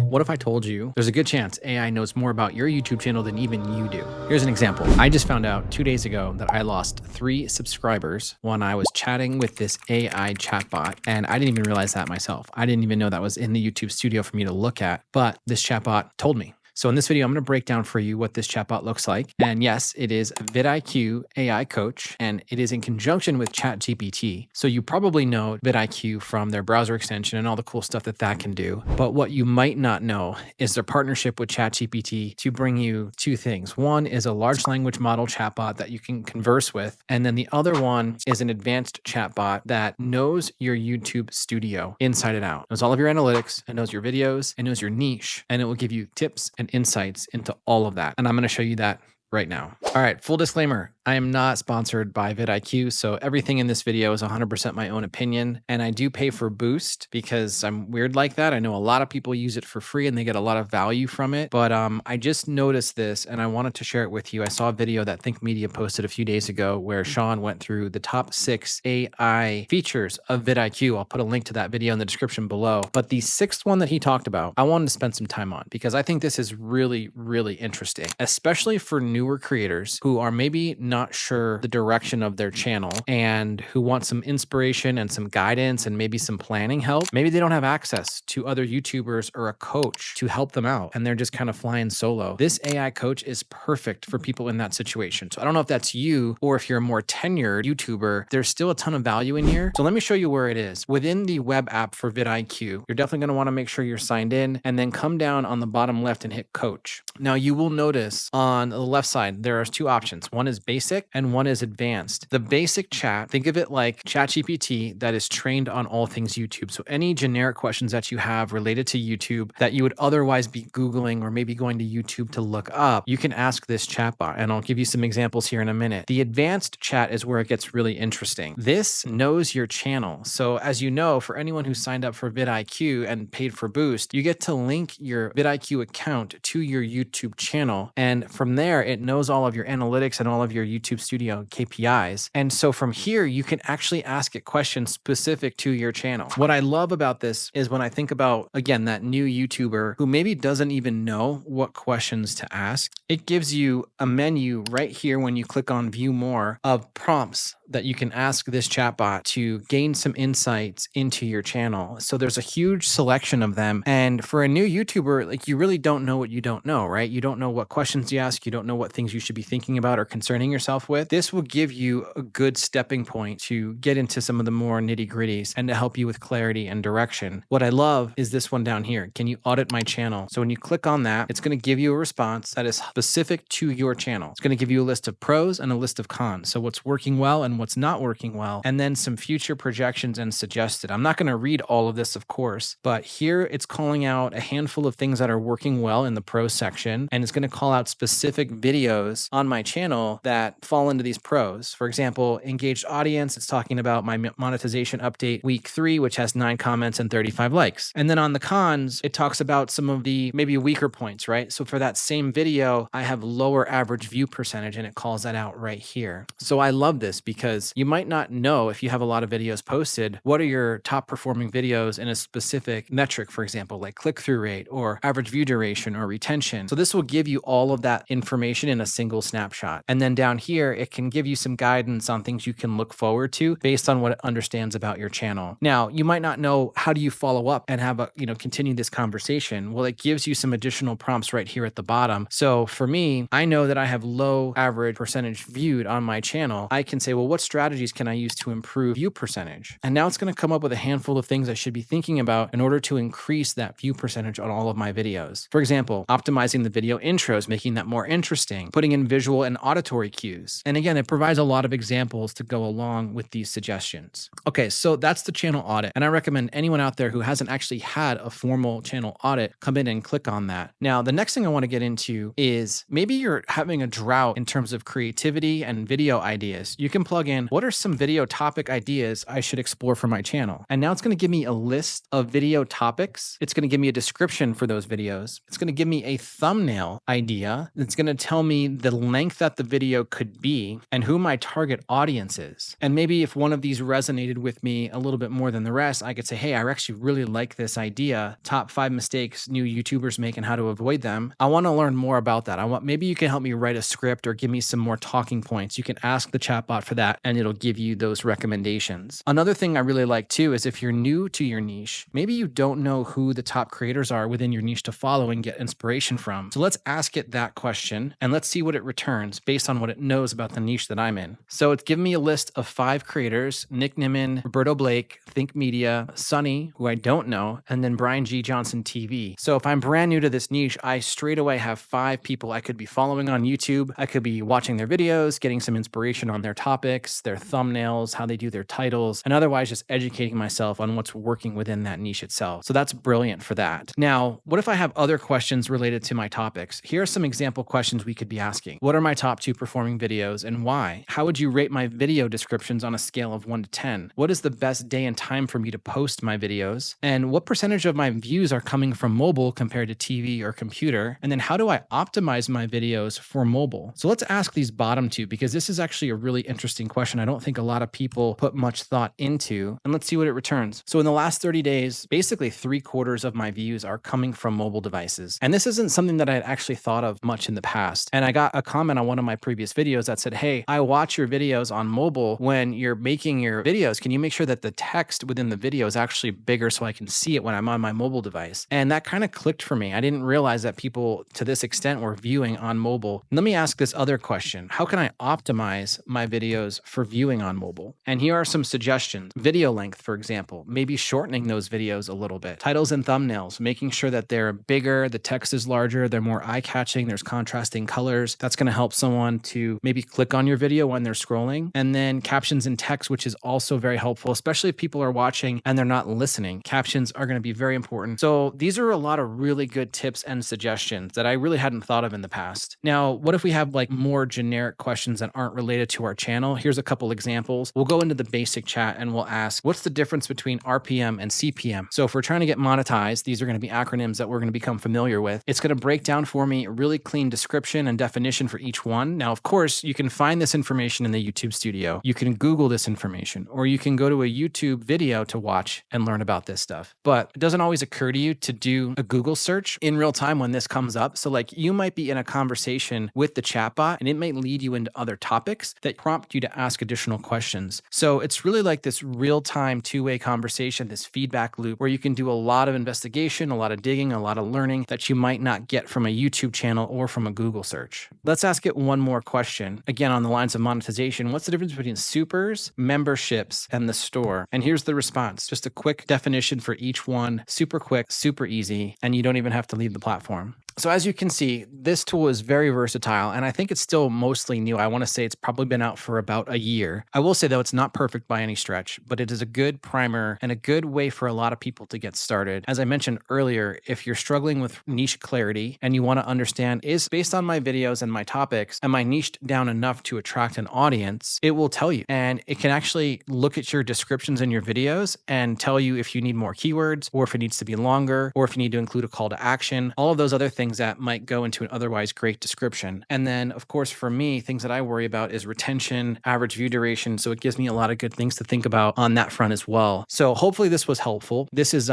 What if I told you there's a good chance AI knows more about your YouTube channel than even you do? Here's an example. I just found out 2 days ago that I lost 3 subscribers when I was chatting with this AI chatbot, and I didn't even realize that myself. I didn't even know that was in the YouTube studio for me to look at, but this chatbot told me. So in this video, I'm going to break down for you what this chatbot looks like. And yes, it is vidIQ AI coach, and it is in conjunction with ChatGPT. So you probably know vidIQ from their browser extension and all the cool stuff that that can do. But what you might not know is their partnership with ChatGPT to bring you 2 things. One is a large language model chatbot that you can converse with. And then the other one is an advanced chatbot that knows your YouTube studio inside and out. It knows all of your analytics, it knows your videos, it knows your niche, and it will give you tips and insights into all of that. And I'm going to show you that right now. All right, full disclaimer, I am not sponsored by vidIQ, so everything in this video is 100% my own opinion, and I do pay for Boost because I'm weird like that. I know a lot of people use it for free and they get a lot of value from it, but I just noticed this and I wanted to share it with you. I saw a video that Think Media posted a few days ago where Sean went through the top 6 AI features of vidIQ. I'll put a link to that video in the description below, but the 6th one that he talked about, I wanted to spend some time on because I think this is really, really interesting, especially for newer creators who are maybe not sure the direction of their channel and who want some inspiration and some guidance and maybe some planning help. Maybe they don't have access to other YouTubers or a coach to help them out and they're just kind of flying solo. This AI coach is perfect for people in that situation. So I don't know if that's you or if you're a more tenured YouTuber, there's still a ton of value in here. So let me show you where it is. Within the web app for vidIQ, you're definitely going to want to make sure you're signed in and then come down on the bottom left and hit coach. Now you will notice on the left side, there are 2 options. One is basic and one is advanced. The basic chat, think of it like ChatGPT that is trained on all things YouTube. So any generic questions that you have related to YouTube that you would otherwise be Googling or maybe going to YouTube to look up, you can ask this chatbot. And I'll give you some examples here in a minute. The advanced chat is where it gets really interesting. This knows your channel. So as you know, for anyone who signed up for vidIQ and paid for Boost, you get to link your vidIQ account to your YouTube channel. And from there, it knows all of your analytics and all of your YouTube studio KPIs. And so from here, you can actually ask it questions specific to your channel. What I love about this is when I think about, again, that new YouTuber who maybe doesn't even know what questions to ask, it gives you a menu right here when you click on view more of prompts that you can ask this chatbot to gain some insights into your channel. So there's a huge selection of them. And for a new YouTuber, like you really don't know what you don't know, right? You don't know what questions you ask. You don't know what things you should be thinking about or concerning yourself with. This will give you a good stepping point to get into some of the more nitty gritties and to help you with clarity and direction. What I love is this one down here. Can you audit my channel? So when you click on that, it's going to give you a response that is specific to your channel. It's going to give you a list of pros and a list of cons. So what's working well and what's not working well, and then some future projections and suggested. I'm not going to read all of this, of course, but here it's calling out a handful of things that are working well in the pros section, and it's going to call out specific videos on my channel that fall into these pros. For example, engaged audience, it's talking about my monetization update week 3, which has 9 comments and 35 likes. And then on the cons, it talks about some of the maybe weaker points, right? So for that same video, I have lower average view percentage, and it calls that out right here. So I love this because you might not know if you have a lot of videos posted, what are your top performing videos in a specific metric, for example, like click-through rate or average view duration or retention. So this will give you all of that information in a single snapshot. And then down here, it can give you some guidance on things you can look forward to based on what it understands about your channel. Now, you might not know how do you follow up and have a, continue this conversation. Well, it gives you some additional prompts right here at the bottom. So for me, I know that I have low average percentage viewed on my channel. I can say, well, what strategies can I use to improve view percentage? And now it's going to come up with a handful of things I should be thinking about in order to increase that view percentage on all of my videos. For example, optimizing the video intros, making that more interesting, putting in visual and auditory cues. And again, it provides a lot of examples to go along with these suggestions. Okay, so that's the channel audit. And I recommend anyone out there who hasn't actually had a formal channel audit come in and click on that. Now, the next thing I want to get into is maybe you're having a drought in terms of creativity and video ideas. You can plug in, what are some video topic ideas I should explore for my channel? And now it's going to give me a list of video topics. It's going to give me a description for those videos. It's going to give me a thumbnail idea. It's going to tell me the length that the video could be and who my target audience is. And maybe if one of these resonated with me a little bit more than the rest, I could say, hey, I actually really like this idea. Top 5 mistakes new YouTubers make and how to avoid them. I want to learn more about that. Maybe you can help me write a script or give me some more talking points. You can ask the chatbot for that and it'll give you those recommendations. Another thing I really like too is if you're new to your niche, maybe you don't know who the top creators are within your niche to follow and get inspiration from. So let's ask it that question and let's see what it returns based on what it knows about the niche that I'm in. So it's given me a list of 5 creators: Nick Nimmin, Roberto Blake, Think Media, Sunny, who I don't know, and then Brian G. Johnson TV. So if I'm brand new to this niche, I straight away have 5 people I could be following on YouTube. I could be watching their videos, getting some inspiration on their topics, their thumbnails, how they do their titles, and otherwise just educating myself on what's working within that niche itself. So that's brilliant for that. Now, what if I have other questions related to my topics? Here are some example questions we could be asking. What are my top 2 performing videos and why? How would you rate my video descriptions on a scale of 1 to 10? What is the best day and time for me to post my videos? And what percentage of my views are coming from mobile compared to TV or computer? And then how do I optimize my videos for mobile? So let's ask these bottom 2 because this is actually a really interesting question I don't think a lot of people put much thought into. And let's see what it returns. So in the last 30 days, basically 3/4 of my views are coming from mobile devices. And this isn't something that I had actually thought of much in the past. And I got a comment on one of my previous videos that said, hey, I watch your videos on mobile. When you're making your videos, can you make sure that the text within the video is actually bigger so I can see it when I'm on my mobile device? And that kind of clicked for me. I didn't realize that people to this extent were viewing on mobile. Let me ask this other question. How can I optimize my videos for viewing on mobile? And here are some suggestions. Video length, for example, maybe shortening those videos a little bit. Titles and thumbnails, making sure that they're bigger, the text is larger, they're more eye-catching, there's contrasting colors. That's going to help someone to maybe click on your video when they're scrolling. And then captions and text, which is also very helpful, especially if people are watching and they're not listening. Captions are going to be very important. So these are a lot of really good tips and suggestions that I really hadn't thought of in the past. Now, what if we have like more generic questions that aren't related to our channel? Here's a couple examples. We'll go into the basic chat and we'll ask, what's the difference between RPM and CPM? So if we're trying to get monetized, these are going to be acronyms that we're going to become familiar with. It's going to break down for me a really clean description and definition for each one. Now, of course, you can find this information in the YouTube studio. You can Google this information, or you can go to a YouTube video to watch and learn about this stuff. But it doesn't always occur to you to do a Google search in real time when this comes up. So like you might be in a conversation with the chatbot and it might lead you into other topics that prompt you to ask additional questions. So it's really like this real-time two-way conversation, this feedback loop where you can do a lot of investigation, a lot of digging, a lot of learning that you might not get from a YouTube channel or from a Google search. Let's ask it one more question. Again, on the lines of monetization, what's the difference between supers, memberships, and the store? And here's the response. Just a quick definition for each one. Super quick, super easy, and you don't even have to leave the platform. So as you can see, this tool is very versatile, and I think it's still mostly new. I want to say it's probably been out for about a year. I will say, though, it's not perfect by any stretch, but it is a good primer and a good way for a lot of people to get started. As I mentioned earlier, if you're struggling with niche clarity and you want to understand, is based on my videos and my topics, am I niched down enough to attract an audience? It will tell you, and it can actually look at your descriptions in your videos and tell you if you need more keywords, or if it needs to be longer, or if you need to include a call to action, all of those other things that might go into an otherwise great description. And then, of course, for me, things that I worry about is retention, average view duration. So it gives me a lot of good things to think about on that front as well. So hopefully this was helpful. This is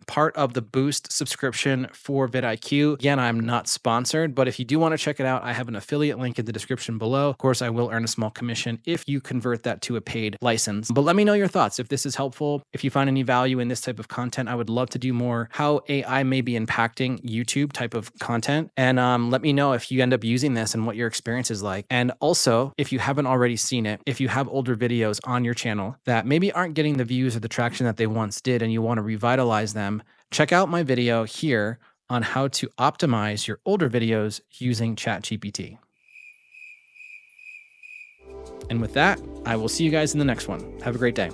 part of the Boost subscription for vidIQ. Again, I'm not sponsored, but if you do want to check it out, I have an affiliate link in the description below. Of course, I will earn a small commission if you convert that to a paid license. But let me know your thoughts. If this is helpful, if you find any value in this type of content, I would love to do more how AI may be impacting YouTube type of content. And let me know if you end up using this and what your experience is like. And also, if you haven't already seen it, if you have older videos on your channel that maybe aren't getting the views or the traction that they once did and you want to revitalize them, check out my video here on how to optimize your older videos using ChatGPT. And with that, I will see you guys in the next one. Have a great day.